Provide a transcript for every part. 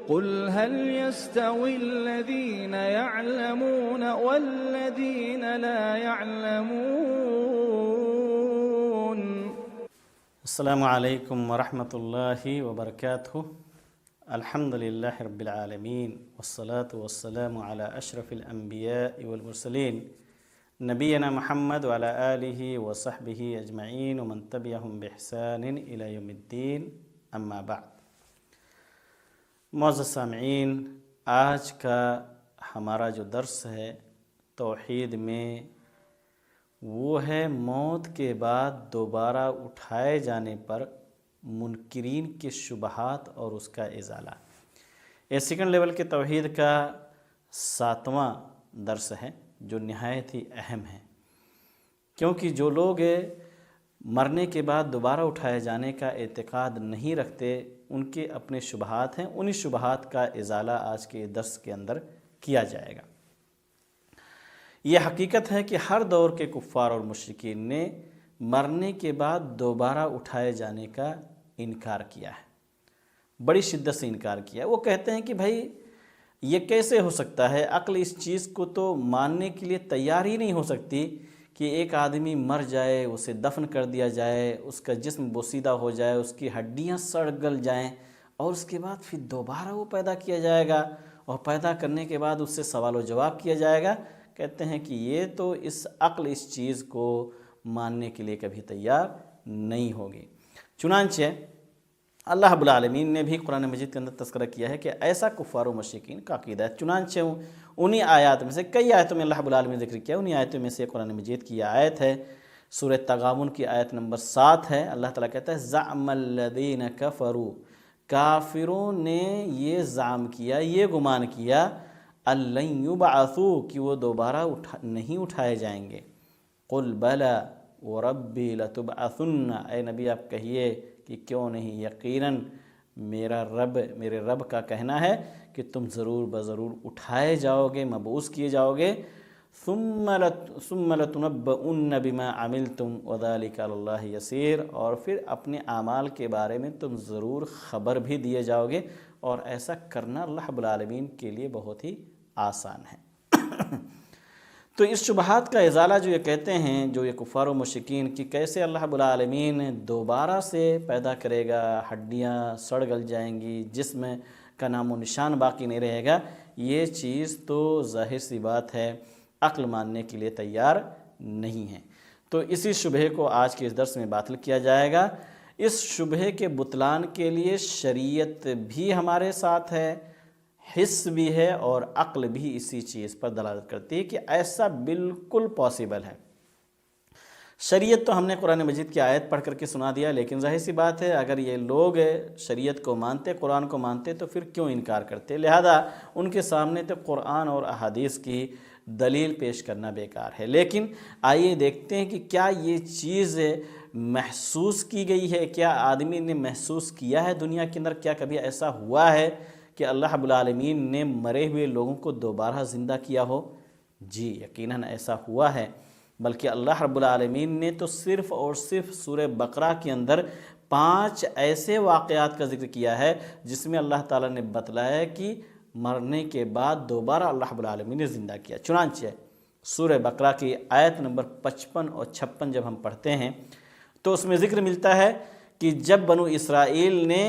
قل هل يستوي الذين يعلمون والذين لا يعلمون؟ السلام علیکم ورحمۃ اللہ وبرکاتہ۔ الحمد للہ رب العالمین والصلاة والسلام علی اشرف الانبیاء والمرسلین نبینا محمد وعلی آلہ وصحبہ اجمعین ومن تبعہم بإحسان الی یوم الدین، اما بعد۔ معزز سامعین، آج کا ہمارا جو درس ہے توحید میں، وہ ہے موت کے بعد دوبارہ اٹھائے جانے پر منکرین کے شبہات اور اس کا ازالہ۔ یہ سیکنڈ لیول کے توحید کا 7واں درس ہے جو نہایت ہی اہم ہے، کیونکہ جو لوگ مرنے کے بعد دوبارہ اٹھائے جانے کا اعتقاد نہیں رکھتے ان کے اپنے شبہات ہیں، انہی شبہات کا ازالہ آج کے درس کے اندر کیا جائے گا۔ یہ حقیقت ہے کہ ہر دور کے کفار اور مشرکین نے مرنے کے بعد دوبارہ اٹھائے جانے کا انکار کیا ہے، بڑی شدت سے انکار کیا ہے۔ وہ کہتے ہیں کہ بھائی یہ کیسے ہو سکتا ہے، عقل اس چیز کو تو ماننے کے لیے تیار ہی نہیں ہو سکتی کہ ایک آدمی مر جائے، اسے دفن کر دیا جائے، اس کا جسم بوسیدہ ہو جائے، اس کی ہڈیاں سڑ گل جائیں اور اس کے بعد پھر دوبارہ وہ پیدا کیا جائے گا، اور پیدا کرنے کے بعد اس سے سوال و جواب کیا جائے گا۔ کہتے ہیں کہ یہ تو عقل اس چیز کو ماننے کے لیے کبھی تیار نہیں ہوگی۔ چنانچہ اللہ رب العالمین نے بھی قرآن مجید کے اندر تذکرہ کیا ہے کہ ایسا کفار و مشرکین کا عقیدہ ہے۔ چنانچہ انہی آیات میں سے، کئی آیتوں میں اللہ رب العالمین نے ذکر کیا، انہی آیتوں میں سے قرآن مجید کی یہ آیت ہے، سورہ تغابن کی آیت نمبر 7 ہے۔ اللہ تعالیٰ کہتا ہے زعم الذین کفروا، کافروں نے یہ زعم کیا، یہ گمان کیا، الَّن یبعثوا، کہ وہ دوبارہ نہیں اٹھائے جائیں گے۔ قل بلی وربی لتبعثن، اے نبی آپ کہیے کہ کیوں نہیں، یقیناً میرے رب کا کہنا ہے کہ تم ضرور بضرور اٹھائے جاؤ گے، مبعوث کیے جاؤ گے۔ ثم لتنبؤن بما عملتم وذلک علی اللہ یسیر، اور پھر اپنے اعمال کے بارے میں تم ضرور خبر بھی دیے جاؤ گے، اور ایسا کرنا اللہ رب العالمین کے لیے بہت ہی آسان ہے۔ تو اس شبہات کا ازالہ جو یہ کہتے ہیں، جو یہ کفار و مشرکین، کہ کیسے اللہ رب العالمین دوبارہ سے پیدا کرے گا، ہڈیاں سڑ گل جائیں گی، جسم کا نام و نشان باقی نہیں رہے گا، یہ چیز تو ظاہر سی بات ہے عقل ماننے کے لیے تیار نہیں ہے۔ تو اسی شبہے کو آج کے اس درس میں باطل کیا جائے گا۔ اس شبہے کے بطلان کے لیے شریعت بھی ہمارے ساتھ ہے، حس بھی ہے، اور عقل بھی اسی چیز پر دلالت کرتی ہے کہ ایسا بالکل پاسبل ہے۔ شریعت تو ہم نے قرآن مجید کی آیت پڑھ کر کے سنا دیا، لیکن ظاہر سی بات ہے اگر یہ لوگ شریعت کو مانتے، قرآن کو مانتے، تو پھر کیوں انکار کرتے؟ لہذا ان کے سامنے تو قرآن اور احادیث کی دلیل پیش کرنا بیکار ہے۔ لیکن آئیے دیکھتے ہیں کہ کیا یہ چیز محسوس کی گئی ہے، کیا آدمی نے محسوس کیا ہے دنیا کے اندر، کیا کبھی ایسا ہوا ہے کہ اللہ رب العالمین نے مرے ہوئے لوگوں کو دوبارہ زندہ کیا ہو؟ جی یقیناً ایسا ہوا ہے، بلکہ اللہ رب العالمین نے تو صرف اور صرف سورہ بقرہ کے اندر 5 ایسے واقعات کا ذکر کیا ہے جس میں اللہ تعالیٰ نے بتلایا کہ مرنے کے بعد دوبارہ اللہ رب العالمین نے زندہ کیا۔ چنانچہ سورہ بقرہ کی آیت نمبر 55 اور 56 جب ہم پڑھتے ہیں تو اس میں ذکر ملتا ہے کہ جب بنو اسرائیل نے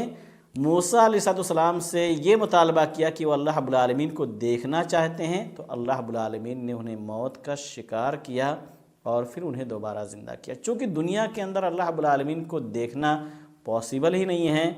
موسیٰ علیہ السلام سے یہ مطالبہ کیا کہ وہ اللہ رب العالمین کو دیکھنا چاہتے ہیں، تو اللہ رب العالمین نے انہیں موت کا شکار کیا اور پھر انہیں دوبارہ زندہ کیا۔ چونکہ دنیا کے اندر اللہ رب العالمین کو دیکھنا پاسبل ہی نہیں ہے،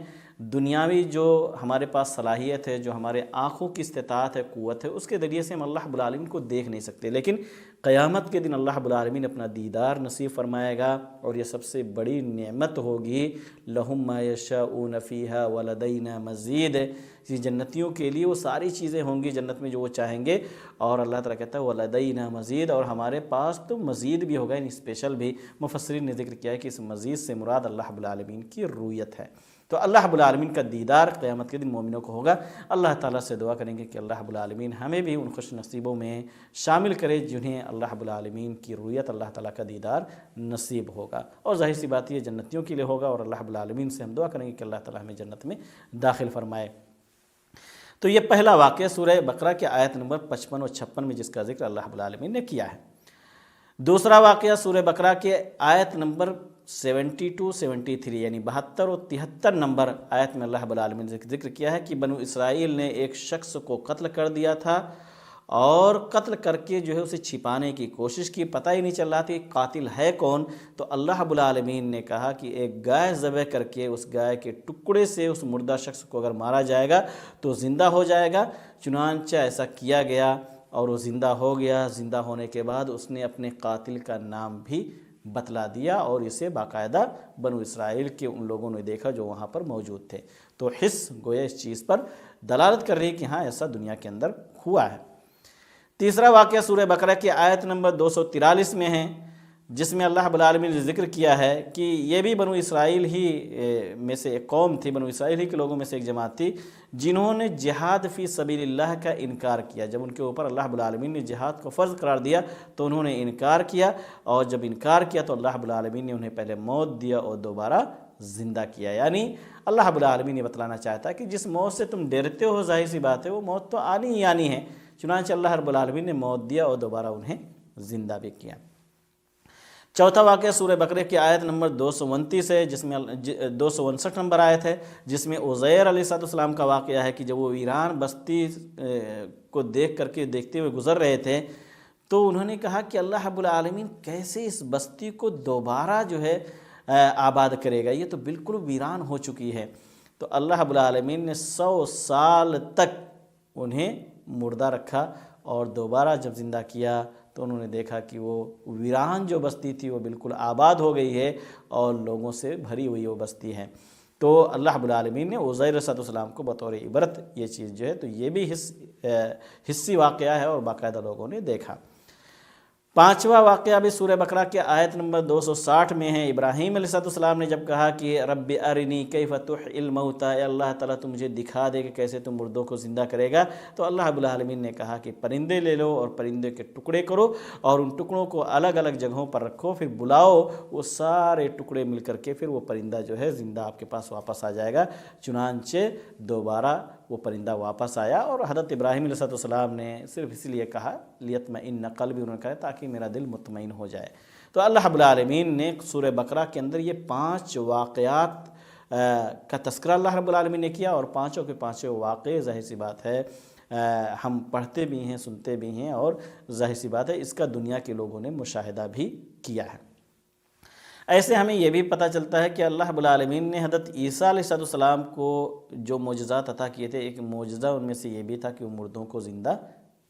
دنیاوی جو ہمارے پاس صلاحیت ہے، جو ہمارے آنکھوں کی استطاعت ہے، قوت ہے، اس کے ذریعے سے ہم اللہ رب العالمین کو دیکھ نہیں سکتے، لیکن قیامت کے دن اللہ رب العالمین اپنا دیدار نصیب فرمائے گا، اور یہ سب سے بڑی نعمت ہوگی۔ لَهُمْ مَا يَشَاءُونَ فِيهَا وَلَدَيْنَا مَزِيدٌ، یہ جنتیوں کے لیے وہ ساری چیزیں ہوں گی جنت میں جو وہ چاہیں گے، اور اللہ تعالیٰ کہتا ہے وَلَدَيْنَا مَزِيدٌ، اور ہمارے پاس تو مزید بھی ہوگا، یعنی اسپیشل بھی۔ مفسرین نے ذکر کیا ہے کہ اس مزید سے مراد اللہ رب العالمین کی رؤیت ہے۔ تو اللہ رب العالمین کا دیدار قیامت کے دن مومنوں کو ہوگا۔ اللہ تعالیٰ سے دعا کریں گے کہ اللہ رب العالمین ہمیں بھی ان خوش نصیبوں میں شامل کرے جنہیں اللہ رب العالمین کی رؤیت، اللہ تعالیٰ کا دیدار نصیب ہوگا، اور ظاہر سی بات یہ جنتیوں کے لیے ہوگا، اور اللہ رب العالمین سے ہم دعا کریں گے کہ اللہ تعالیٰ ہمیں جنت میں داخل فرمائے۔ تو یہ پہلا واقعہ سورہ بقرہ کے آیت نمبر 55 اور 56 میں جس کا ذکر اللہ رب العالمین نے کیا ہے۔ دوسرا واقعہ سورہ بقرہ کے آیت نمبر 72 73 یعنی 72 اور 73 نمبر آیت میں اللہ رب العالمین نے ذکر کیا ہے کہ بنو اسرائیل نے ایک شخص کو قتل کر دیا تھا اور قتل کر کے جو ہے اسے چھپانے کی کوشش کی، پتہ ہی نہیں چل رہا تھا کہ قاتل ہے کون۔ تو اللہ رب العالمین نے کہا کہ ایک گائے ذبح کر کے اس گائے کے ٹکڑے سے اس مردہ شخص کو اگر مارا جائے گا تو زندہ ہو جائے گا۔ چنانچہ ایسا کیا گیا اور وہ زندہ ہو گیا۔ زندہ ہونے کے بعد اس نے اپنے قاتل کا نام بھی بتلا دیا اور اسے باقاعدہ بنو اسرائیل کے ان لوگوں نے دیکھا جو وہاں پر موجود تھے۔ تو حس گویا اس چیز پر دلالت کر رہی ہے کہ ہاں ایسا دنیا کے اندر ہوا ہے۔ تیسرا واقعہ سورہ بقرہ کی آیت نمبر 243 میں ہے، جس میں اللہ رب العالمین نے ذکر کیا ہے کہ یہ بھی بنو اسرائیل ہی میں سے ایک قوم تھی، بنو اسرائیل ہی کے لوگوں میں سے ایک جماعت تھی جنہوں نے جہاد فی سبیل اللہ کا انکار کیا۔ جب ان کے اوپر اللہ رب العالمین نے جہاد کو فرض قرار دیا تو انہوں نے انکار کیا، اور جب انکار کیا تو اللہ رب العالمین نے انہیں پہلے موت دیا اور دوبارہ زندہ کیا۔ یعنی اللہ رب العالمین نے بتلانا چاہتا ہے کہ جس موت سے تم ڈرتے ہو ظاہر سی بات ہے وہ موت تو آنی ہی آنی ہے۔ چنانچہ اللہ رب العالمین نے موت دیا اور دوبارہ انہیں زندہ بھی کیا۔ چوتھا واقعہ سورہ بقرہ کی آیت نمبر 229 ہے، جس میں 259 نمبر آیت ہے، جس میں عزیر علیہ السلام کا واقعہ ہے کہ جب وہ ویران بستی کو دیکھتے ہوئے گزر رہے تھے تو انہوں نے کہا کہ اللہ رب العالمین کیسے اس بستی کو دوبارہ جو ہے آباد کرے گا، یہ تو بالکل ویران ہو چکی ہے۔ تو اللہ رب العالمین نے 100 سال تک انہیں مردہ رکھا اور دوبارہ جب زندہ کیا تو انہوں نے دیکھا کہ وہ ویران جو بستی تھی وہ بالکل آباد ہو گئی ہے اور لوگوں سے بھری ہوئی وہ بستی ہے۔ تو اللہ رب العالمین نے عزیر علیہ السلام کو بطور عبرت یہ چیز جو ہے تو یہ بھی حسی واقعہ ہے اور باقاعدہ لوگوں نے دیکھا۔ پانچواں واقعہ بھی سورہ بقرہ کے آیت نمبر 260 میں ہے۔ ابراہیم علیہ السلام نے جب کہا کہ رب ارنی کیف تحیی الموتی، اے اللہ تعالیٰ تم مجھے دکھا دے کہ کیسے تم مردوں کو زندہ کرے گا، تو اللہ رب العالمین نے کہا کہ پرندے لے لو اور پرندے کے ٹکڑے کرو اور ان ٹکڑوں کو الگ الگ جگہوں پر رکھو، پھر بلاؤ، وہ سارے ٹکڑے مل کر کے پھر وہ پرندہ جو ہے زندہ آپ کے پاس واپس آ جائے گا۔ چنانچہ دوبارہ وہ پرندہ واپس آیا اور حضرت ابراہیم علیہ السلام نے صرف اس لیے کہا لیطمئن قلبی، انہوں نے کہا تاکہ میرا دل مطمئن ہو جائے۔ تو اللہ رب العالمین نے سورہ بقرہ کے اندر یہ 5 واقعات کا تذکرہ اللہ رب العالمین نے کیا، اور پانچوں کے پانچوں واقعے ظاہر سی بات ہے ہم پڑھتے بھی ہیں، سنتے بھی ہیں، اور ظاہر سی بات ہے اس کا دنیا کے لوگوں نے مشاہدہ بھی کیا ہے۔ ایسے ہمیں یہ بھی پتہ چلتا ہے کہ اللہ رب العالمین نے حضرت عیسیٰ علیہ السلام کو جو معجزات عطا کیے تھے، ایک معجزہ ان میں سے یہ بھی تھا کہ وہ مردوں کو زندہ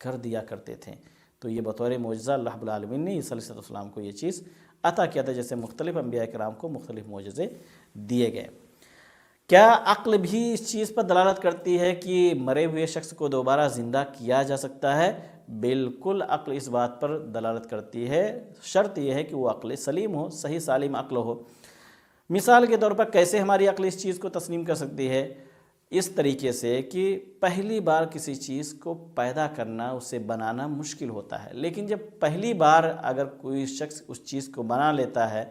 کر دیا کرتے تھے۔ تو یہ بطور معجزہ اللہ رب العالمین نے عیسیٰ علیہ السلام کو یہ چیز عطا کیا تھا، جیسے مختلف انبیاء کرام کو مختلف معجزے دیے گئے۔ کیا عقل بھی اس چیز پر دلالت کرتی ہے کہ مرے ہوئے شخص کو دوبارہ زندہ کیا جا سکتا ہے؟ بالکل عقل اس بات پر دلالت کرتی ہے، شرط یہ ہے کہ وہ عقل سلیم ہو، صحیح سالم عقل ہو۔ مثال کے طور پر کیسے ہماری عقل اس چیز کو تسلیم کر سکتی ہے؟ اس طریقے سے کہ پہلی بار کسی چیز کو پیدا کرنا، اسے بنانا مشکل ہوتا ہے، لیکن جب پہلی بار اگر کوئی شخص اس چیز کو بنا لیتا ہے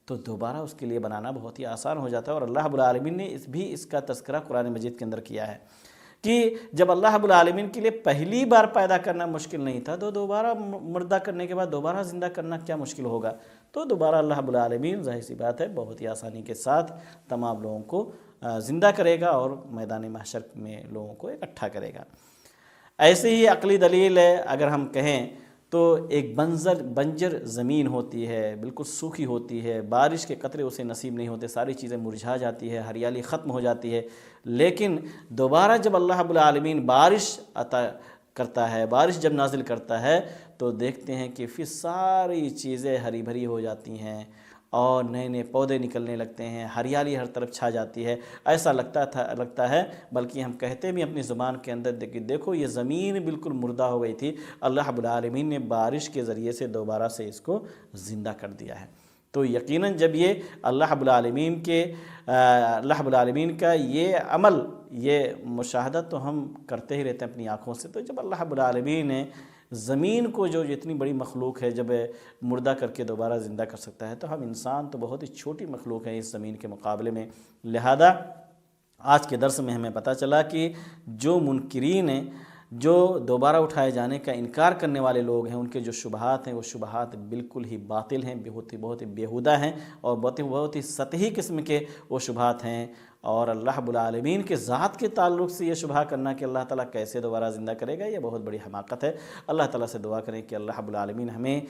تو دوبارہ اس کے لیے بنانا بہت ہی آسان ہو جاتا ہے۔ اور اللہ رب العالمین نے اس کا تذکرہ قرآن مجید کے اندر کیا ہے کہ جب اللہ رب العالمین کے لیے پہلی بار پیدا کرنا مشکل نہیں تھا تو دوبارہ مردہ کرنے کے بعد دوبارہ زندہ کرنا کیا مشکل ہوگا؟ تو دوبارہ اللہ رب العالمین ظاہر سی بات ہے بہت ہی آسانی کے ساتھ تمام لوگوں کو زندہ کرے گا اور میدان محشر میں لوگوں کو اکٹھا کرے گا۔ ایسے ہی عقلی دلیل ہے، اگر ہم کہیں تو ایک بنجر زمین ہوتی ہے، بالکل سوکھی ہوتی ہے، بارش کے قطرے اسے نصیب نہیں ہوتے، ساری چیزیں مرجھا جاتی ہے، ہریالی ختم ہو جاتی ہے، لیکن دوبارہ جب اللہ رب العالمین بارش عطا کرتا ہے، بارش جب نازل کرتا ہے تو دیکھتے ہیں کہ پھر ساری چیزیں ہری بھری ہو جاتی ہیں اور نئے نئے پودے نکلنے لگتے ہیں، ہریالی ہر طرف چھا جاتی ہے۔ ایسا لگتا ہے بلکہ ہم کہتے بھی اپنی زبان کے اندر دیکھو یہ زمین بالکل مردہ ہو گئی تھی، اللہ رب العالمین نے بارش کے ذریعے سے دوبارہ سے اس کو زندہ کر دیا ہے۔ تو یقیناً جب یہ اللہ رب العالمین کا یہ عمل، یہ مشاہدہ تو ہم کرتے ہی رہتے ہیں اپنی آنکھوں سے، تو جب اللہ رب العالمین نے زمین کو جو اتنی بڑی مخلوق ہے جب مردہ کر کے دوبارہ زندہ کر سکتا ہے، تو ہم انسان تو بہت ہی چھوٹی مخلوق ہے اس زمین کے مقابلے میں، لہذا آج کے درس میں ہمیں پتہ چلا کہ جو منکرین ہیں، جو دوبارہ اٹھائے جانے کا انکار کرنے والے لوگ ہیں، ان کے جو شبہات ہیں وہ شبہات بالکل ہی باطل ہیں، بہت ہی بیہودہ ہیں، اور بہت ہی سطحی قسم کے وہ شبہات ہیں، اور اللہ رب العالمین کے ذات کے تعلق سے یہ شبہ کرنا کہ اللہ تعالیٰ کیسے دوبارہ زندہ کرے گا، یہ بہت بڑی حماقت ہے۔ اللہ تعالیٰ سے دعا کریں کہ اللہ رب العالمین ہمیں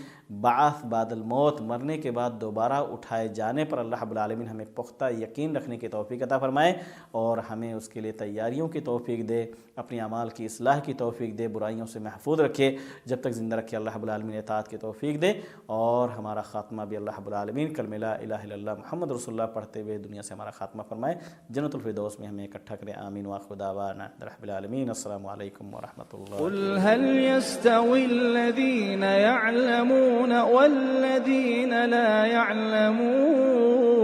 بعث بعد الموت، مرنے کے بعد دوبارہ اٹھائے جانے پر اللہ رب العالمین ہمیں پختہ یقین رکھنے کی توفیق عطا فرمائے، اور ہمیں اس کے لیے تیاریوں کی توفیق دے، اپنی اعمال کی اصلاح کی توفیق دے، برائیوں سے محفوظ رکھے، جب تک زندہ رکھے اللہ رب العالمین اطاعت کی توفیق دے، اور ہمارا خاتمہ بھی اللہ رب العالمین کلمہ لا الہ الا اللہ محمد رسول اللہ پڑھتے ہوئے دنیا سے ہمارا خاتمہ فرمائے، جنت الفردوس میں ہمیں اکٹھا کرے، آمین وآخر دعوانا رب العالمین، السلام علیکم ورحمۃ اللہ۔ قل هل يستوي الذين يعلمون والذين لا يعلمون